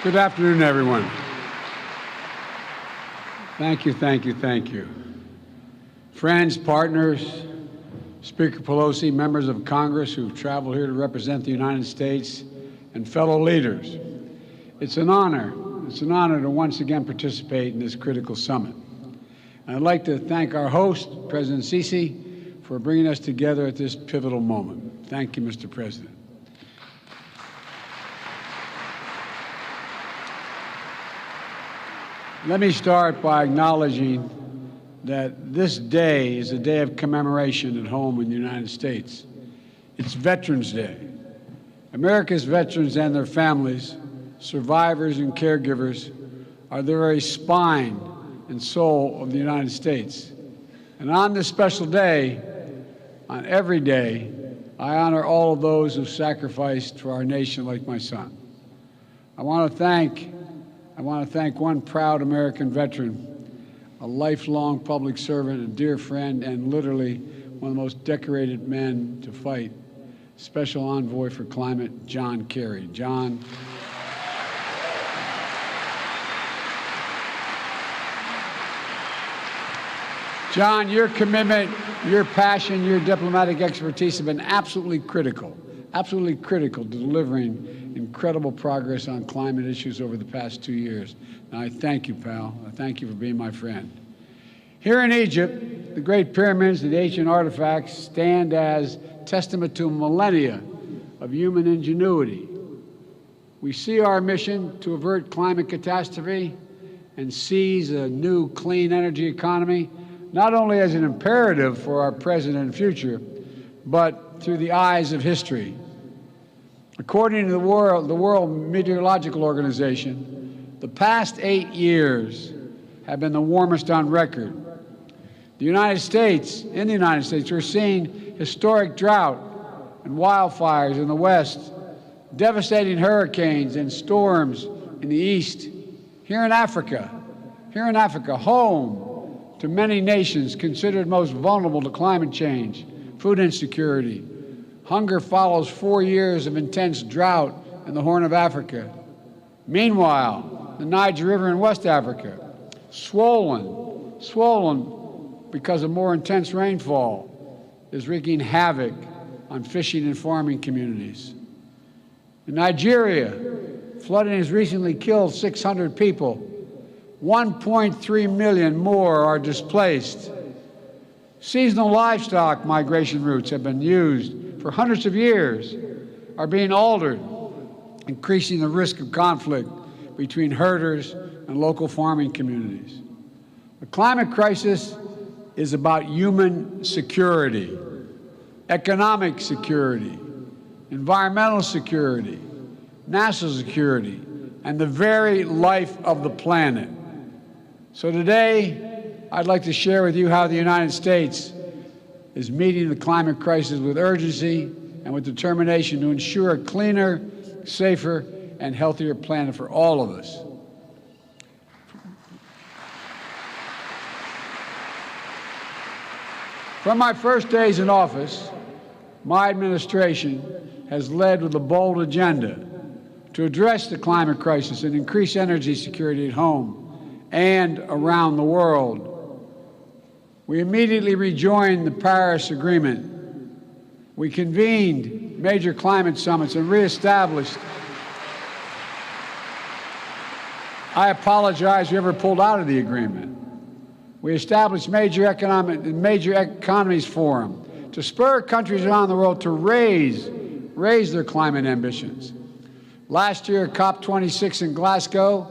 Good afternoon, everyone. Thank you, thank you, thank you. Friends, partners, Speaker Pelosi, members of Congress who've traveled here to represent the United States, and fellow leaders. It's an honor to once again participate in this critical summit. And I'd like to thank our host, President Sisi, for bringing us together at this pivotal moment. Thank you, Mr. President. Let me start by acknowledging that this day is a day of commemoration at home in the United States. It's Veterans Day. America's veterans and their families, survivors and caregivers, are the very spine and soul of the United States. And on this special day, on every day, I honor all of those who sacrificed for our nation like my son. I want to thank one proud American veteran, a lifelong public servant, a dear friend, and literally one of the most decorated men to fight, Special Envoy for Climate, John Kerry. John, your commitment, your passion, your diplomatic expertise have been absolutely critical to delivering incredible progress on climate issues over the past 2 years. And I thank you, pal. I thank you for being my friend. Here in Egypt, the great pyramids and the ancient artifacts stand as testament to millennia of human ingenuity. We see our mission to avert climate catastrophe and seize a new clean energy economy not only as an imperative for our present and future, but through the eyes of history. According to the World Meteorological Organization, the past 8 years have been the warmest on record. In the United States, we're seeing historic drought and wildfires in the West, devastating hurricanes and storms in the East. Here in Africa, home to many nations considered most vulnerable to climate change, food insecurity. Hunger follows 4 years of intense drought in the Horn of Africa. Meanwhile, the Niger River in West Africa, swollen because of more intense rainfall, is wreaking havoc on fishing and farming communities. In Nigeria, flooding has recently killed 600 people. 1.3 million more are displaced. Seasonal livestock migration routes have been used for hundreds of years, are being altered, increasing the risk of conflict between herders and local farming communities. The climate crisis is about human security, economic security, environmental security, national security, and the very life of the planet. So today, I'd like to share with you how the United States is meeting the climate crisis with urgency and with determination to ensure a cleaner, safer, and healthier planet for all of us. From my first days in office, my administration has led with a bold agenda to address the climate crisis and increase energy security at home and around the world. We immediately rejoined the Paris Agreement. We convened major climate summits and reestablished. I apologize whoever pulled out of the agreement. We established major economies forum to spur countries around the world to raise their climate ambitions. Last year at COP27 in Glasgow,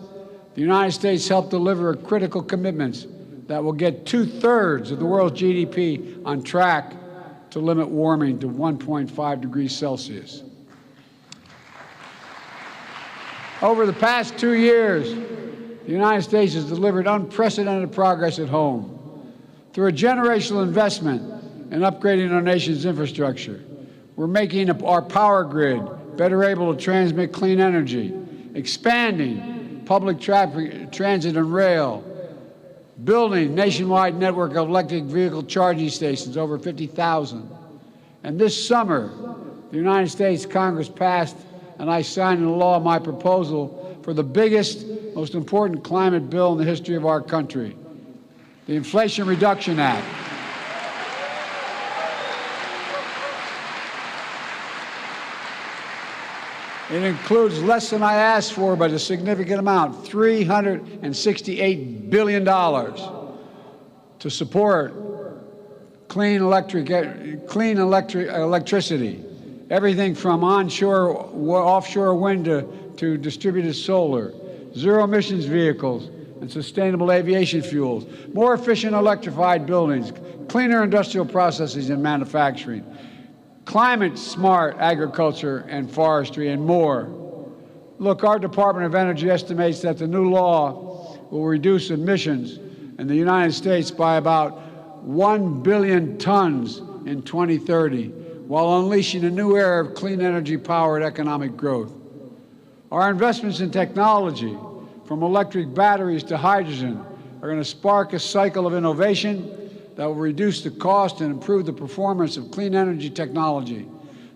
the United States helped deliver critical commitments that will get 2/3 of the world's GDP on track to limit warming to 1.5 degrees Celsius. Over the past 2 years, the United States has delivered unprecedented progress at home through a generational investment in upgrading our nation's infrastructure. We're making our power grid better able to transmit clean energy, expanding public transit and rail, building nationwide network of electric vehicle charging stations, over 50,000. And this summer, the United States Congress passed, and I signed into law my proposal for the biggest, most important climate bill in the history of our country, the Inflation Reduction Act. It includes less than I asked for, but a significant amount, $368 billion to support clean electricity, everything from offshore wind to distributed solar, zero emissions vehicles and sustainable aviation fuels, more efficient electrified buildings, cleaner industrial processes and manufacturing, climate-smart agriculture and forestry, and more. Look, our Department of Energy estimates that the new law will reduce emissions in the United States by about 1 billion tons in 2030, while unleashing a new era of clean energy-powered economic growth. Our investments in technology, from electric batteries to hydrogen, are going to spark a cycle of innovation that will reduce the cost and improve the performance of clean energy technology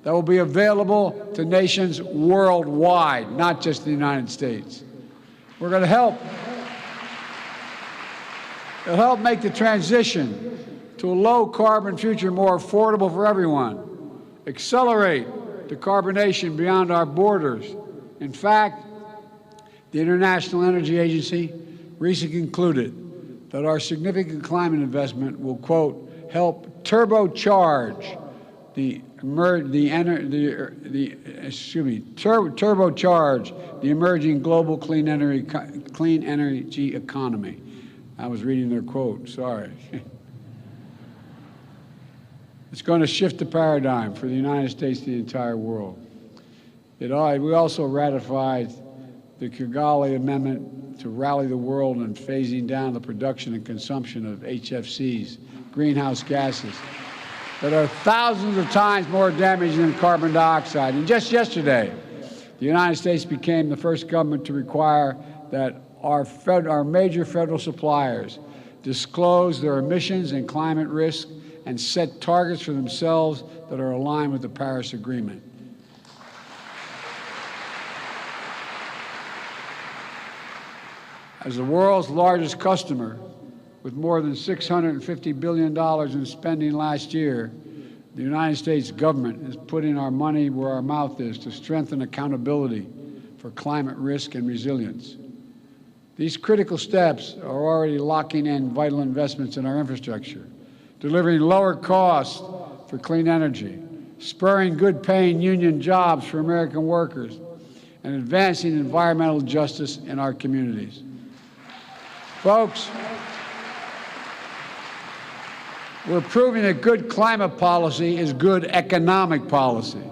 that will be available to nations worldwide, not just the United States. We're going to help make the transition to a low-carbon future more affordable for everyone, accelerate decarbonation beyond our borders. In fact, the International Energy Agency recently concluded that our significant climate investment will, quote, help turbocharge the emerging global clean energy economy. I was reading their quote, sorry. It's going to shift the paradigm for the United States and the entire world. We also ratified the Kigali Amendment to rally the world in phasing down the production and consumption of HFCs, greenhouse gases, that are thousands of times more damaging than carbon dioxide. And just yesterday, the United States became the first government to require that our major federal suppliers disclose their emissions and climate risk and set targets for themselves that are aligned with the Paris Agreement. As the world's largest customer, with more than $650 billion in spending last year, the United States government is putting our money where our mouth is to strengthen accountability for climate risk and resilience. These critical steps are already locking in vital investments in our infrastructure, delivering lower costs for clean energy, spurring good-paying union jobs for American workers, and advancing environmental justice in our communities. Folks, we're proving that good climate policy is good economic policy.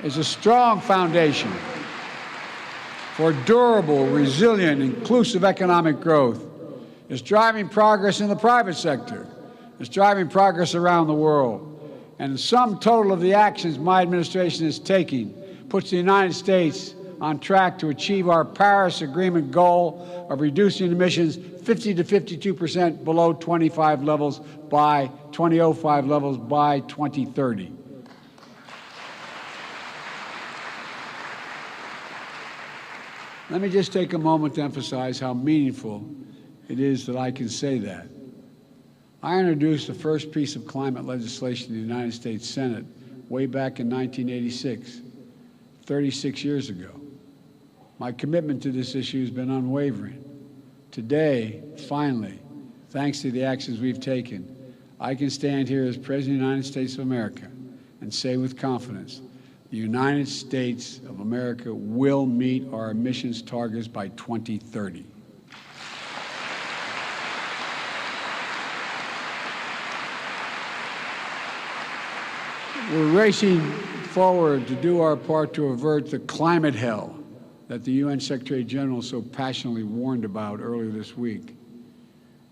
It's a strong foundation for durable, resilient, inclusive economic growth. It's driving progress in the private sector. It's driving progress around the world. And the sum total of the actions my administration is taking puts the United States on track to achieve our Paris Agreement goal of reducing emissions 50 to 52% below 2005 levels by 2030. Let me just take a moment to emphasize how meaningful it is that I can say that. I introduced the first piece of climate legislation in the United States Senate way back in 1986, 36 years ago. My commitment to this issue has been unwavering. Today, finally, thanks to the actions we've taken, I can stand here as President of the United States of America and say with confidence, the United States of America will meet our emissions targets by 2030. We're racing forward to do our part to avert the climate hell that the UN Secretary General so passionately warned about earlier this week.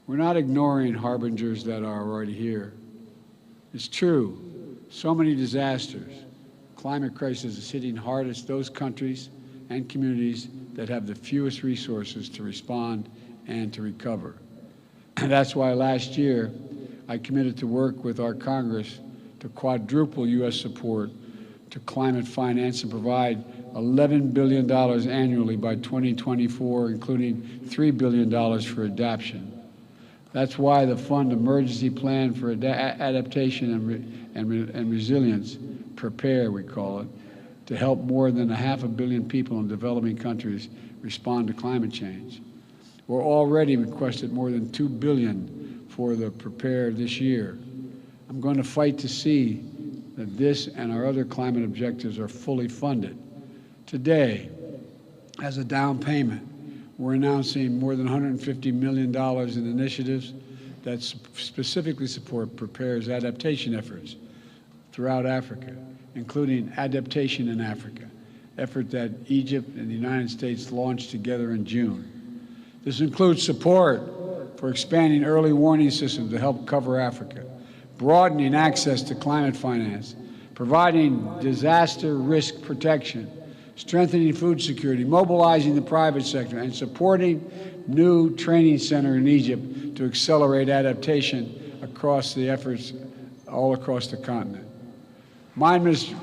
We're not ignoring harbingers that are already here. It's true, so many disasters. Climate crisis is hitting hardest those countries and communities that have the fewest resources to respond and to recover. And that's why last year I committed to work with our Congress to quadruple U.S. support to climate finance and provide $11 billion annually by 2024, including $3 billion for adaptation. That's why the Fund Emergency Plan for Adaptation and Resilience, PREPARE we call it, to help more than 500 million people in developing countries respond to climate change. We're already requested more than $2 billion for the PREPARE this year. I'm going to fight to see that this and our other climate objectives are fully funded. Today, as a down payment, we're announcing more than $150 million in initiatives that specifically support PREPARE's adaptation efforts throughout Africa, including Adaptation in Africa, effort that Egypt and the United States launched together in June. This includes support for expanding early warning systems to help cover Africa, broadening access to climate finance, providing disaster risk protection, strengthening food security, mobilizing the private sector, and supporting new training center in Egypt to accelerate adaptation across the efforts all across the continent. My administration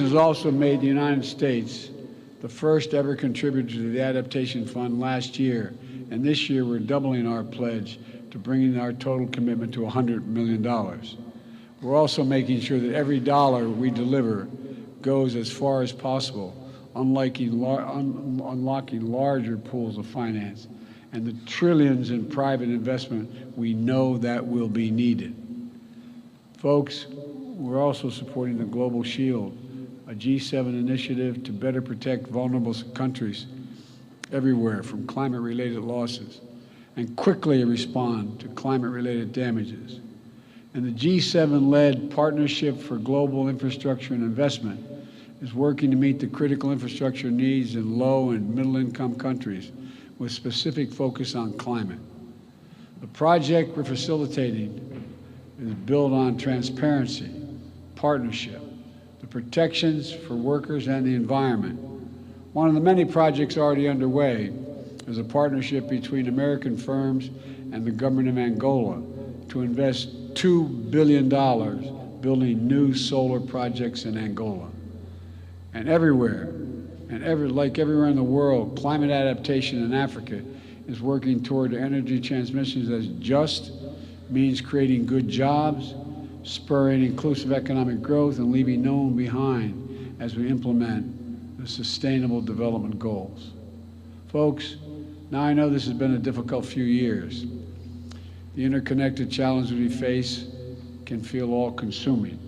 has also made the United States the first ever contributor to the Adaptation Fund last year, and this year we're doubling our pledge to bringing our total commitment to $100 million. We're also making sure that every dollar we deliver goes as far as possible, unlocking larger pools of finance and the trillions in private investment we know that will be needed. Folks, we're also supporting the Global Shield, a G7 initiative to better protect vulnerable countries everywhere from climate-related losses and quickly respond to climate-related damages. And the G7-led Partnership for Global Infrastructure and Investment is working to meet the critical infrastructure needs in low and middle-income countries with specific focus on climate. The project we're facilitating is built on transparency, partnership, the protections for workers and the environment. One of the many projects already underway is a partnership between American firms and the government of Angola to invest $2 billion building new solar projects in Angola. And everywhere, like everywhere in the world, climate adaptation in Africa is working toward energy transmissions as just means creating good jobs, spurring inclusive economic growth, and leaving no one behind as we implement the Sustainable Development Goals. Folks, now I know this has been a difficult few years. The interconnected challenges we face can feel all-consuming.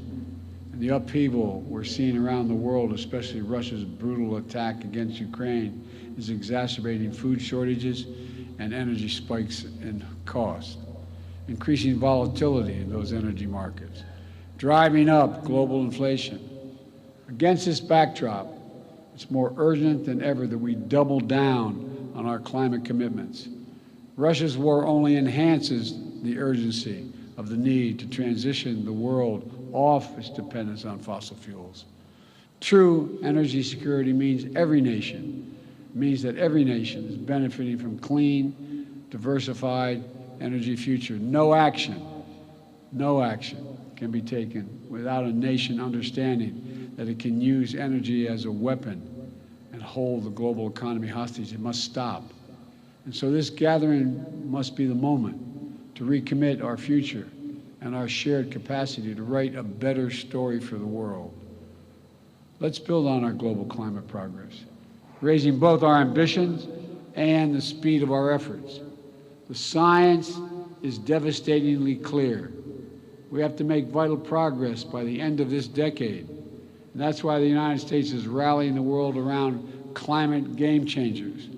And the upheaval we're seeing around the world, especially Russia's brutal attack against Ukraine, is exacerbating food shortages and energy spikes in cost, increasing volatility in those energy markets, driving up global inflation. Against this backdrop, it's more urgent than ever that we double down on our climate commitments. Russia's war only enhances the urgency of the need to transition the world off its dependence on fossil fuels. True energy security means that every nation is benefiting from clean, diversified energy future. No action can be taken without a nation understanding that it can use energy as a weapon and hold the global economy hostage. It must stop. And so this gathering must be the moment to recommit our future and our shared capacity to write a better story for the world. Let's build on our global climate progress, raising both our ambitions and the speed of our efforts. The science is devastatingly clear. We have to make vital progress by the end of this decade. And that's why the United States is rallying the world around climate game changers.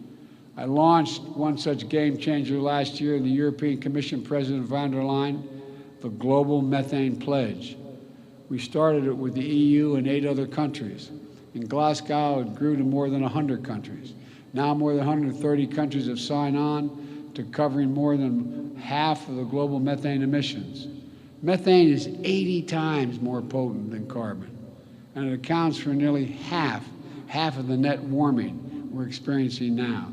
I launched one such game changer last year in the European Commission President von der Leyen, the Global Methane Pledge. We started it with the EU and 8 other countries. In Glasgow, it grew to more than 100 countries. Now more than 130 countries have signed on to covering more than half of the global methane emissions. Methane is 80 times more potent than carbon, and it accounts for nearly half of the net warming we're experiencing now.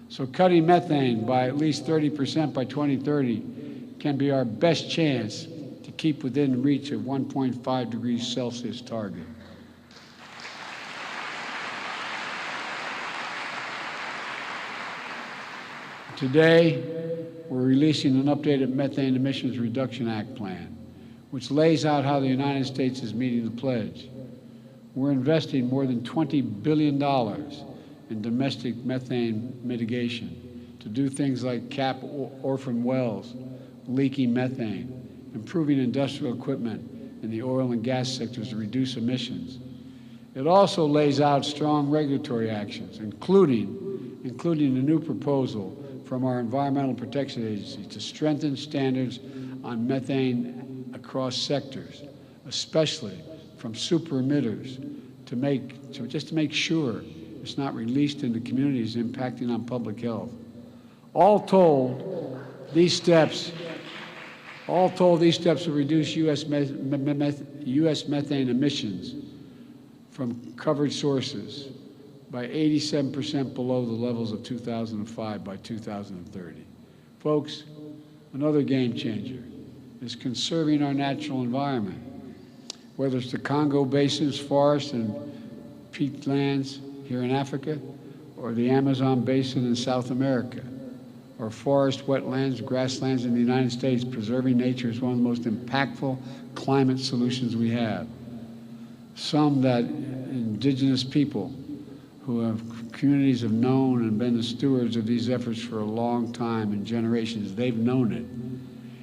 So cutting methane by at least 30% by 2030 can be our best chance to keep within reach of 1.5 degrees Celsius target. Today, we're releasing an updated Methane Emissions Reduction Act plan, which lays out how the United States is meeting the pledge. We're investing more than $20 billion in domestic methane mitigation to do things like cap orphan wells, leaking methane, improving industrial equipment in the oil and gas sectors to reduce emissions. It also lays out strong regulatory actions, including a new proposal from our Environmental Protection Agency to strengthen standards on methane across sectors, especially from super emitters, just to make sure it's not released into communities impacting on public health. All told, these steps will reduce U.S. methane emissions from covered sources by 87% below the levels of 2005 by 2030. Folks, another game changer is conserving our natural environment, whether it's the Congo Basin's forests and peatlands here in Africa, or the Amazon Basin in South America, or forest, wetlands, grasslands in the United States. Preserving nature is one of the most impactful climate solutions we have. Some that indigenous people communities have known and been the stewards of these efforts for a long time and generations. They've known it.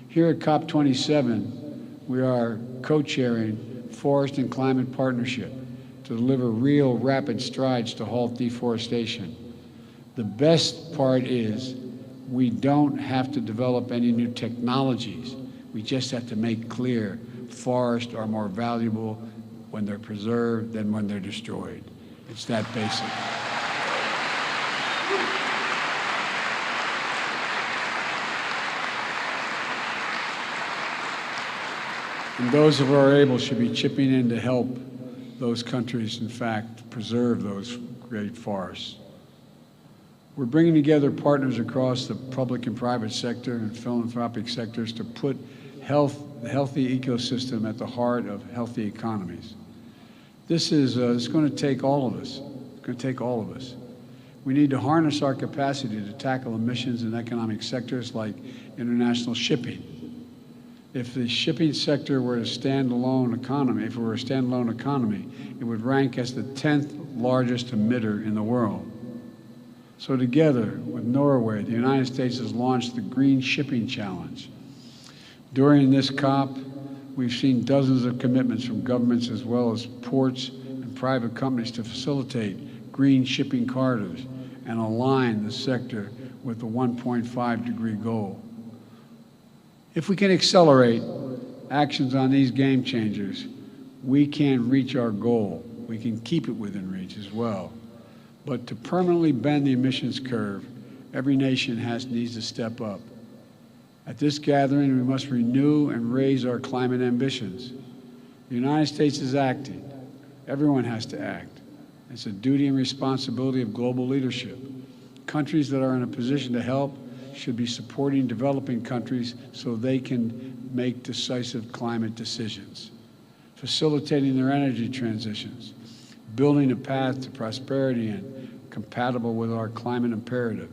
Here at COP27, we are co-chairing Forest and Climate Partnership to deliver real rapid strides to halt deforestation. The best part is we don't have to develop any new technologies. We just have to make clear forests are more valuable when they're preserved than when they're destroyed. It's that basic. And those who are able should be chipping in to help those countries, in fact, preserve those great forests. We're bringing together partners across the public and private sector and philanthropic sectors to put the healthy ecosystem at the heart of healthy economies. This is it's going to take all of us. It's going to take all of us. We need to harness our capacity to tackle emissions in economic sectors like international shipping. If the shipping sector were a standalone economy, it would rank as the 10th largest emitter in the world. So together with Norway, the United States has launched the Green Shipping Challenge. During this COP, we've seen dozens of commitments from governments as well as ports and private companies to facilitate green shipping corridors and align the sector with the 1.5-degree goal. If we can accelerate actions on these game changers, we can reach our goal. We can keep it within reach as well. But to permanently bend the emissions curve, every nation needs to step up. At this gathering, we must renew and raise our climate ambitions. The United States is acting. Everyone has to act. It's a duty and responsibility of global leadership. Countries that are in a position to help should be supporting developing countries so they can make decisive climate decisions, facilitating their energy transitions, building a path to prosperity and compatible with our climate imperative.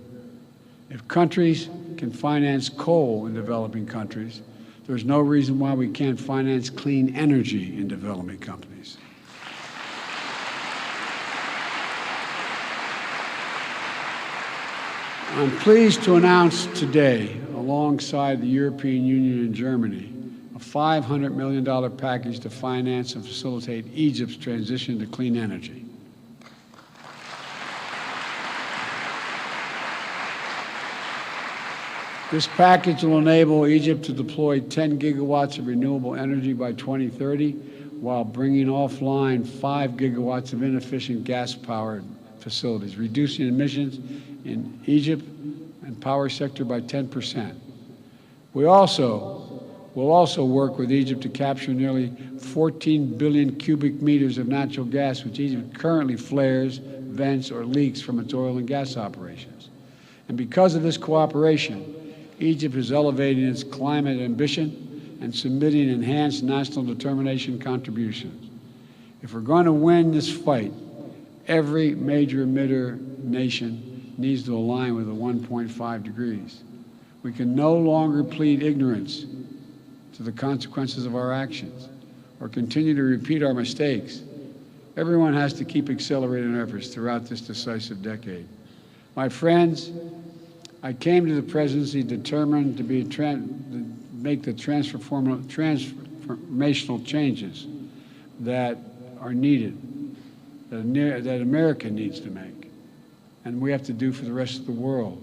If countries can finance coal in developing countries, there's no reason why we can't finance clean energy in developing countries. I'm pleased to announce today, alongside the European Union and Germany, a $500 million package to finance and facilitate Egypt's transition to clean energy. This package will enable Egypt to deploy 10 gigawatts of renewable energy by 2030, while bringing offline 5 gigawatts of inefficient gas-powered facilities, reducing emissions in Egypt and power sector by 10%. We will also work with Egypt to capture nearly 14 billion cubic meters of natural gas, which Egypt currently flares, vents, or leaks from its oil and gas operations. And because of this cooperation, Egypt is elevating its climate ambition and submitting enhanced national determination contributions. If we're going to win this fight, every major emitter nation needs to align with the 1.5 degrees. We can no longer plead ignorance to the consequences of our actions or continue to repeat our mistakes. Everyone has to keep accelerating efforts throughout this decisive decade. My friends, I came to the presidency determined to make the transformational changes that are needed, that America needs to make, and we have to do for the rest of the world,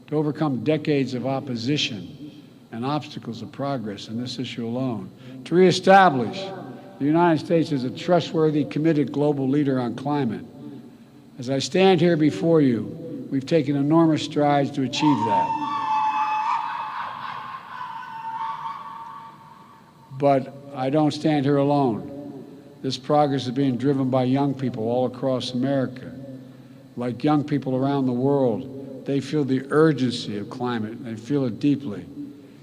to overcome decades of opposition and obstacles of progress in this issue alone, to reestablish the United States as a trustworthy, committed global leader on climate. As I stand here before you, we've taken enormous strides to achieve that. But I don't stand here alone. This progress is being driven by young people all across America. Like young people around the world, they feel the urgency of climate. They feel it deeply.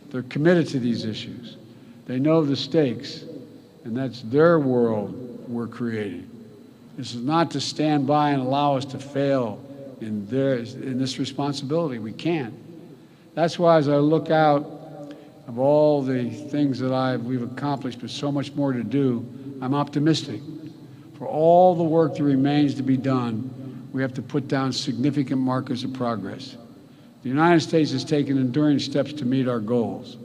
They're committed to these issues. They know the stakes, and that's their world we're creating. This is not to stand by and allow us to fail in this responsibility. We can't. That's why as I look out of all the things that we've accomplished with so much more to do, I'm optimistic. For all the work that remains to be done, we have to put down significant markers of progress. The United States has taken enduring steps to meet our goals.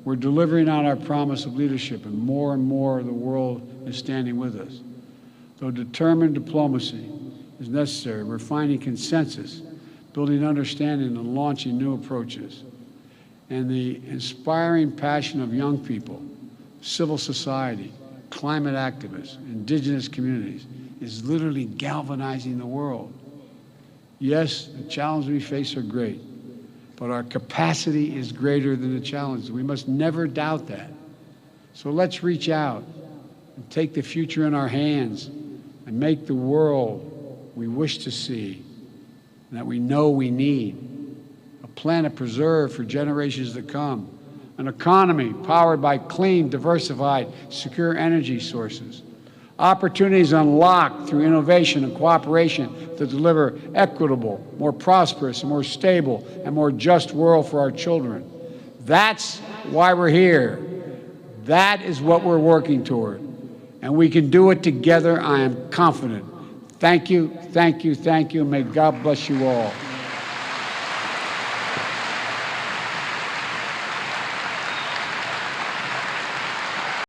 We're delivering on our promise of leadership, and more of the world is standing with us. Though determined diplomacy is necessary, we're finding consensus, building understanding, and launching new approaches. And the inspiring passion of young people, civil society, climate activists, indigenous communities is literally galvanizing the world. Yes, the challenges we face are great, but our capacity is greater than the challenges. We must never doubt that. So let's reach out and take the future in our hands and make the world we wish to see and that we know we need. A planet preserved for generations to come. An economy powered by clean, diversified, secure energy sources. Opportunities unlocked through innovation and cooperation to deliver equitable, more prosperous, and more stable, and more just world for our children. That's why we're here. That is what we're working toward. And we can do it together, I am confident. Thank you, thank you, thank you, and may God bless you all.